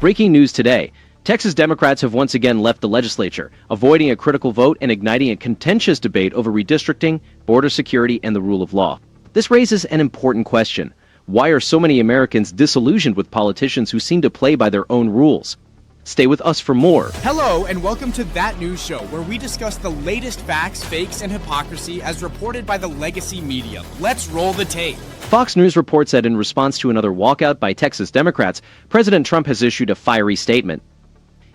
Breaking news today. Texas Democrats have once again left the legislature, avoiding a critical vote and igniting a contentious debate over redistricting, border security, and the rule of law. This raises an important question. Why are so many Americans disillusioned with politicians who seem to play by their own rules? Stay with us for more. Hello, and welcome to That News Show, where we discuss the latest facts, fakes, and hypocrisy as reported by the legacy media. Let's roll the tape. Fox News reports that in response to another walkout by Texas Democrats, President Trump has issued a fiery statement.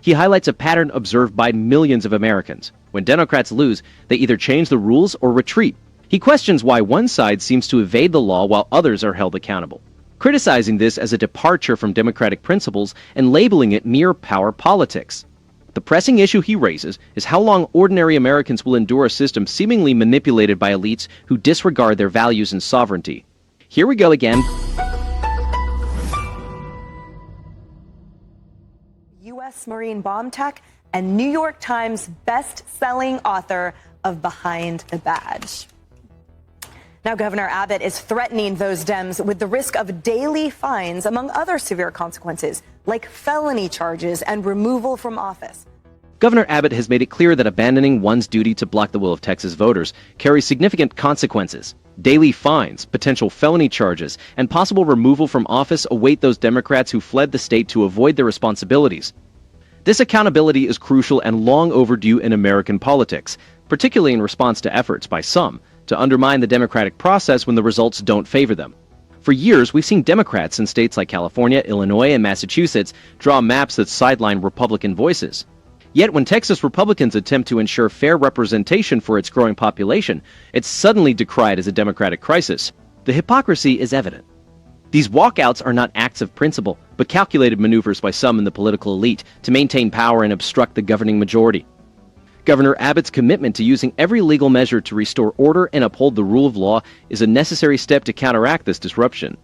He highlights a pattern observed by millions of Americans. When Democrats lose, they either change the rules or retreat. He questions why one side seems to evade the law while others are held accountable, criticizing this as a departure from democratic principles and labeling it mere power politics. The pressing issue he raises is how long ordinary Americans will endure a system seemingly manipulated by elites who disregard their values and sovereignty. Here we go again. U.S. Marine bomb tech and New York Times best-selling author of Behind the Badge. Now, Governor Abbott is threatening those Dems with the risk of daily fines, among other severe consequences, like felony charges and removal from office. Governor Abbott has made it clear that abandoning one's duty to block the will of Texas voters carries significant consequences. Daily fines, potential felony charges, and possible removal from office await those Democrats who fled the state to avoid their responsibilities. This accountability is crucial and long overdue in American politics, particularly in response to efforts by some to undermine the democratic process when the results don't favor them. For years, we've seen Democrats in states like California, Illinois, and Massachusetts draw maps that sideline Republican voices. Yet when Texas Republicans attempt to ensure fair representation for its growing population, it's suddenly decried as a democratic crisis. The hypocrisy is evident. These walkouts are not acts of principle, but calculated maneuvers by some in the political elite to maintain power and obstruct the governing majority. Governor Abbott's commitment to using every legal measure to restore order and uphold the rule of law is a necessary step to counteract this disruption.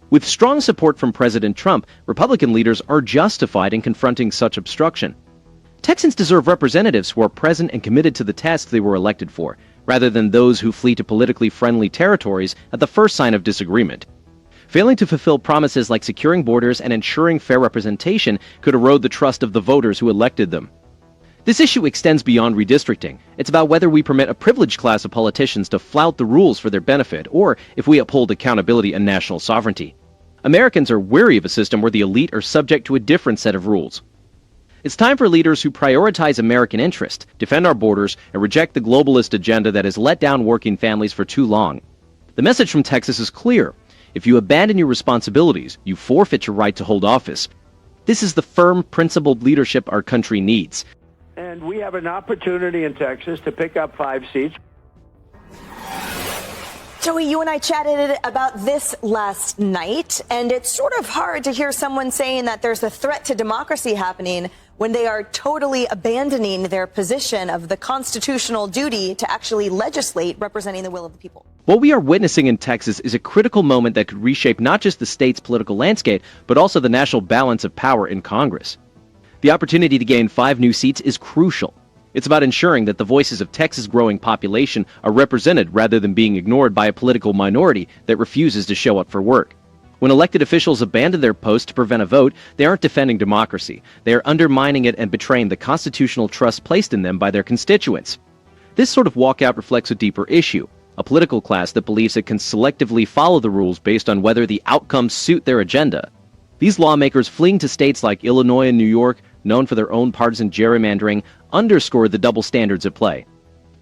With strong support from President Trump, Republican leaders are justified in confronting such obstruction. Texans deserve representatives who are present and committed to the task they were elected for, rather than those who flee to politically friendly territories at the first sign of disagreement. Failing to fulfill promises like securing borders and ensuring fair representation could erode the trust of the voters who elected them. This issue extends beyond redistricting. It's about whether we permit a privileged class of politicians to flout the rules for their benefit, or if we uphold accountability and national sovereignty. Americans are wary of a system where the elite are subject to a different set of rules. It's time for leaders who prioritize American interest, defend our borders, and reject the globalist agenda that has let down working families for too long. The message from Texas is clear. If you abandon your responsibilities, you forfeit your right to hold office. This is the firm, principled leadership our country needs. And we have an opportunity in Texas to pick up 5 seats. Joey, you and I chatted about this last night, and it's sort of hard to hear someone saying that there's a threat to democracy happening when they are totally abandoning their position of the constitutional duty to actually legislate representing the will of the people. What we are witnessing in Texas is a critical moment that could reshape not just the state's political landscape, but also the national balance of power in Congress. The opportunity to gain 5 new seats is crucial. It's about ensuring that the voices of Texas' growing population are represented rather than being ignored by a political minority that refuses to show up for work. When elected officials abandon their post to prevent a vote, they aren't defending democracy. They are undermining it and betraying the constitutional trust placed in them by their constituents. This sort of walkout reflects a deeper issue, a political class that believes it can selectively follow the rules based on whether the outcomes suit their agenda. These lawmakers fleeing to states like Illinois and New York, known for their own partisan gerrymandering, underscore the double standards at play.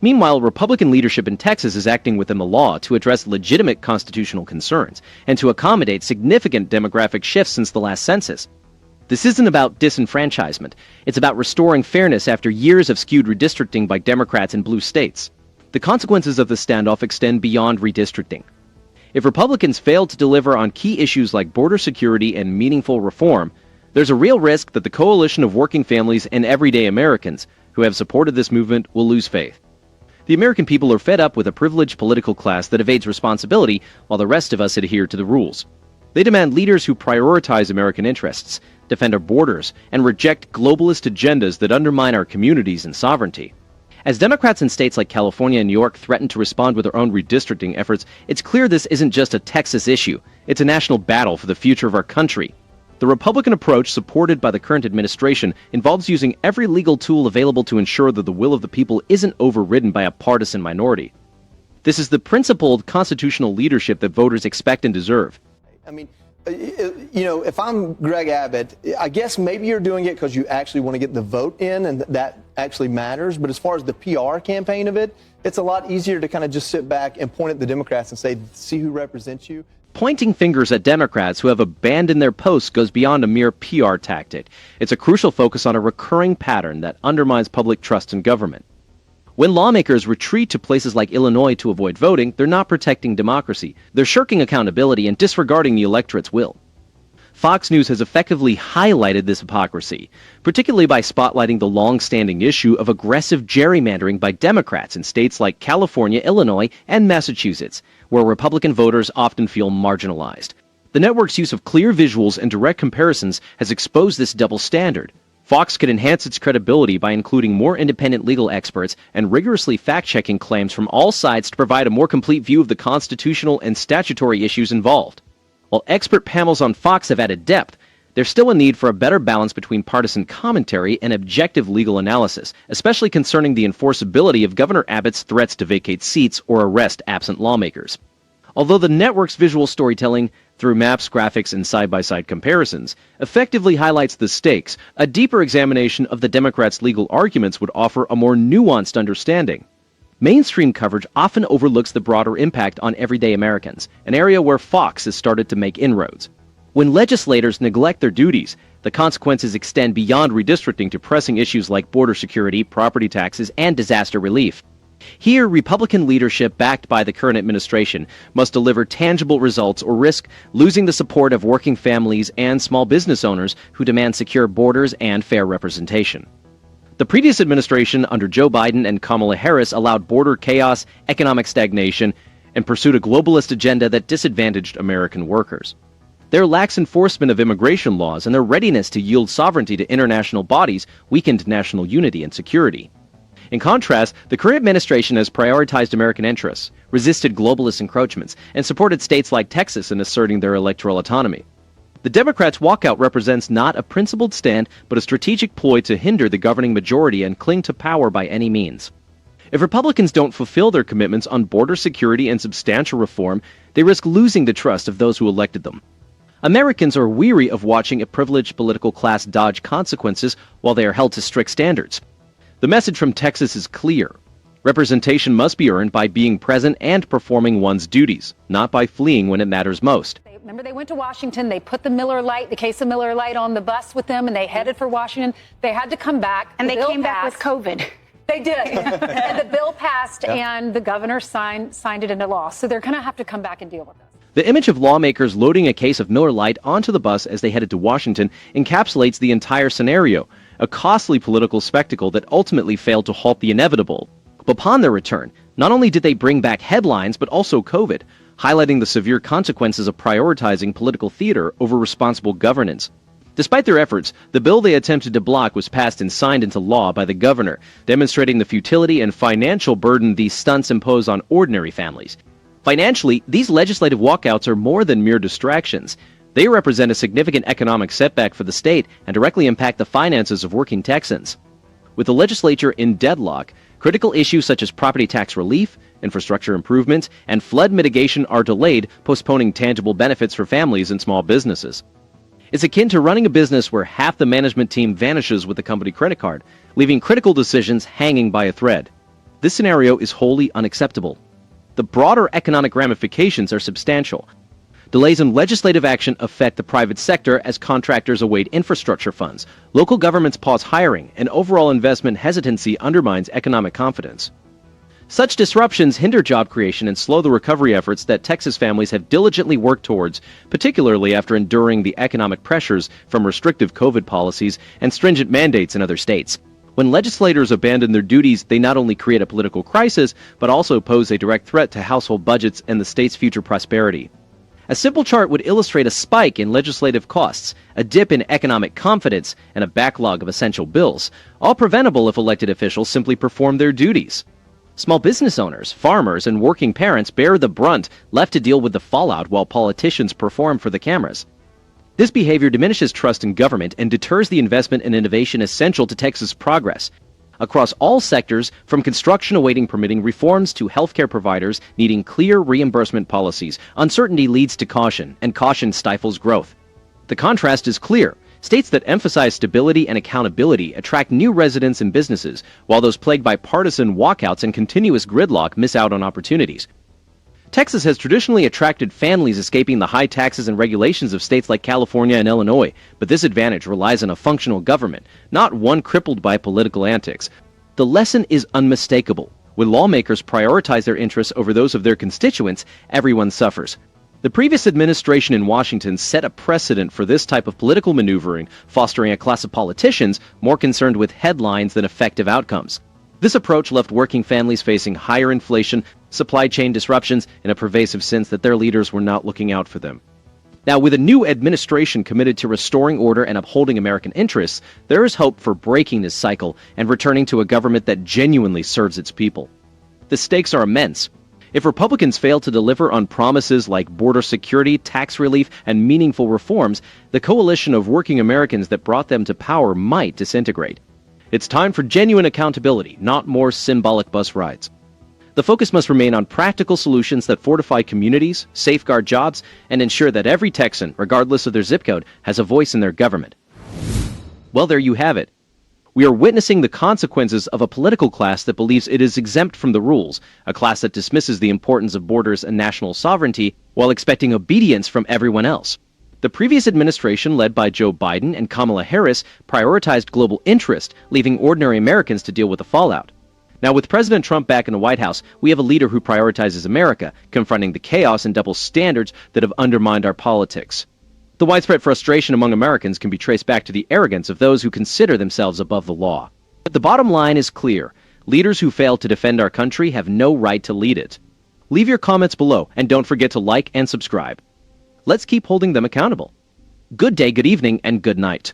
Meanwhile, Republican leadership in Texas is acting within the law to address legitimate constitutional concerns and to accommodate significant demographic shifts since the last census. This isn't about disenfranchisement. It's about restoring fairness after years of skewed redistricting by Democrats in blue states. The consequences of the standoff extend beyond redistricting. If Republicans fail to deliver on key issues like border security and meaningful reform, there's a real risk that the coalition of working families and everyday Americans who have supported this movement will lose faith. The American people are fed up with a privileged political class that evades responsibility while the rest of us adhere to the rules. They demand leaders who prioritize American interests, defend our borders, and reject globalist agendas that undermine our communities and sovereignty. As Democrats in states like California and New York threaten to respond with their own redistricting efforts, it's clear this isn't just a Texas issue. It's a national battle for the future of our country. The Republican approach, supported by the current administration, involves using every legal tool available to ensure that the will of the people isn't overridden by a partisan minority. This is the principled constitutional leadership that voters expect and deserve. I mean, you know, if I'm Greg Abbott, I guess maybe you're doing it because you actually want to get the vote in, and that actually matters. But as far as the PR campaign of it, it's a lot easier to kind of just sit back and point at the Democrats and say, see who represents you. Pointing fingers at Democrats who have abandoned their posts goes beyond a mere PR tactic. It's a crucial focus on a recurring pattern that undermines public trust in government. When lawmakers retreat to places like Illinois to avoid voting, they're not protecting democracy. They're shirking accountability and disregarding the electorate's will. Fox News has effectively highlighted this hypocrisy, particularly by spotlighting the long-standing issue of aggressive gerrymandering by Democrats in states like California, Illinois, and Massachusetts, where Republican voters often feel marginalized. The network's use of clear visuals and direct comparisons has exposed this double standard. Fox could enhance its credibility by including more independent legal experts and rigorously fact-checking claims from all sides to provide a more complete view of the constitutional and statutory issues involved. While expert panels on Fox have added depth, there's still a need for a better balance between partisan commentary and objective legal analysis, especially concerning the enforceability of Governor Abbott's threats to vacate seats or arrest absent lawmakers. Although the network's visual storytelling, through maps, graphics, and side-by-side comparisons, effectively highlights the stakes, a deeper examination of the Democrats' legal arguments would offer a more nuanced understanding. Mainstream coverage often overlooks the broader impact on everyday Americans, an area where Fox has started to make inroads. When legislators neglect their duties, the consequences extend beyond redistricting to pressing issues like border security, property taxes, and disaster relief. Here, Republican leadership, backed by the current administration, must deliver tangible results or risk losing the support of working families and small business owners who demand secure borders and fair representation. The previous administration under Joe Biden and Kamala Harris allowed border chaos, economic stagnation, and pursued a globalist agenda that disadvantaged American workers. Their lax enforcement of immigration laws and their readiness to yield sovereignty to international bodies weakened national unity and security. In contrast, the current administration has prioritized American interests, resisted globalist encroachments, and supported states like Texas in asserting their electoral autonomy. The Democrats' walkout represents not a principled stand, but a strategic ploy to hinder the governing majority and cling to power by any means. If Republicans don't fulfill their commitments on border security and substantial reform, they risk losing the trust of those who elected them. Americans are weary of watching a privileged political class dodge consequences while they are held to strict standards. The message from Texas is clear. Representation must be earned by being present and performing one's duties, not by fleeing when it matters most. Remember, they went to Washington, they put the case of Miller Lite on the bus with them, and they headed for Washington. They had to come back. And they came back with COVID. They did. And the bill passed, and the governor signed it into law. So they're going to have to come back and deal with this. The image of lawmakers loading a case of Miller Lite onto the bus as they headed to Washington encapsulates the entire scenario, a costly political spectacle that ultimately failed to halt the inevitable. Upon their return, not only did they bring back headlines, but also COVID, highlighting the severe consequences of prioritizing political theater over responsible governance. Despite their efforts, the bill they attempted to block was passed and signed into law by the governor, demonstrating the futility and financial burden these stunts impose on ordinary families. Financially, these legislative walkouts are more than mere distractions. They represent a significant economic setback for the state and directly impact the finances of working Texans. With the legislature in deadlock, critical issues such as property tax relief, infrastructure improvements, and flood mitigation are delayed, postponing tangible benefits for families and small businesses. It's akin to running a business where half the management team vanishes with the company credit card, leaving critical decisions hanging by a thread. This scenario is wholly unacceptable. The broader economic ramifications are substantial. Delays in legislative action affect the private sector as contractors await infrastructure funds. Local governments pause hiring, and overall investment hesitancy undermines economic confidence. Such disruptions hinder job creation and slow the recovery efforts that Texas families have diligently worked towards, particularly after enduring the economic pressures from restrictive COVID policies and stringent mandates in other states. When legislators abandon their duties, they not only create a political crisis, but also pose a direct threat to household budgets and the state's future prosperity. A simple chart would illustrate a spike in legislative costs, a dip in economic confidence, and a backlog of essential bills, all preventable if elected officials simply perform their duties. Small business owners, farmers, and working parents bear the brunt, left to deal with the fallout while politicians perform for the cameras. This behavior diminishes trust in government and deters the investment and innovation essential to Texas' progress. Across all sectors, from construction awaiting permitting reforms to healthcare providers needing clear reimbursement policies, uncertainty leads to caution, and caution stifles growth. The contrast is clear. States that emphasize stability and accountability attract new residents and businesses, while those plagued by partisan walkouts and continuous gridlock miss out on opportunities. Texas has traditionally attracted families escaping the high taxes and regulations of states like California and Illinois, but this advantage relies on a functional government, not one crippled by political antics. The lesson is unmistakable. When lawmakers prioritize their interests over those of their constituents, everyone suffers. The previous administration in Washington set a precedent for this type of political maneuvering, fostering a class of politicians more concerned with headlines than effective outcomes. This approach left working families facing higher inflation, supply chain disruptions, and a pervasive sense that their leaders were not looking out for them. Now, with a new administration committed to restoring order and upholding American interests, there is hope for breaking this cycle and returning to a government that genuinely serves its people. The stakes are immense. If Republicans fail to deliver on promises like border security, tax relief, and meaningful reforms, the coalition of working Americans that brought them to power might disintegrate. It's time for genuine accountability, not more symbolic bus rides. The focus must remain on practical solutions that fortify communities, safeguard jobs, and ensure that every Texan, regardless of their zip code, has a voice in their government. Well, there you have it. We are witnessing the consequences of a political class that believes it is exempt from the rules, a class that dismisses the importance of borders and national sovereignty while expecting obedience from everyone else. The previous administration, led by Joe Biden and Kamala Harris, prioritized global interest, leaving ordinary Americans to deal with the fallout. Now, with President Trump back in the White House, we have a leader who prioritizes America, confronting the chaos and double standards that have undermined our politics. The widespread frustration among Americans can be traced back to the arrogance of those who consider themselves above the law. But the bottom line is clear. Leaders who fail to defend our country have no right to lead it. Leave your comments below, and don't forget to like and subscribe. Let's keep holding them accountable. Good day, good evening, and good night.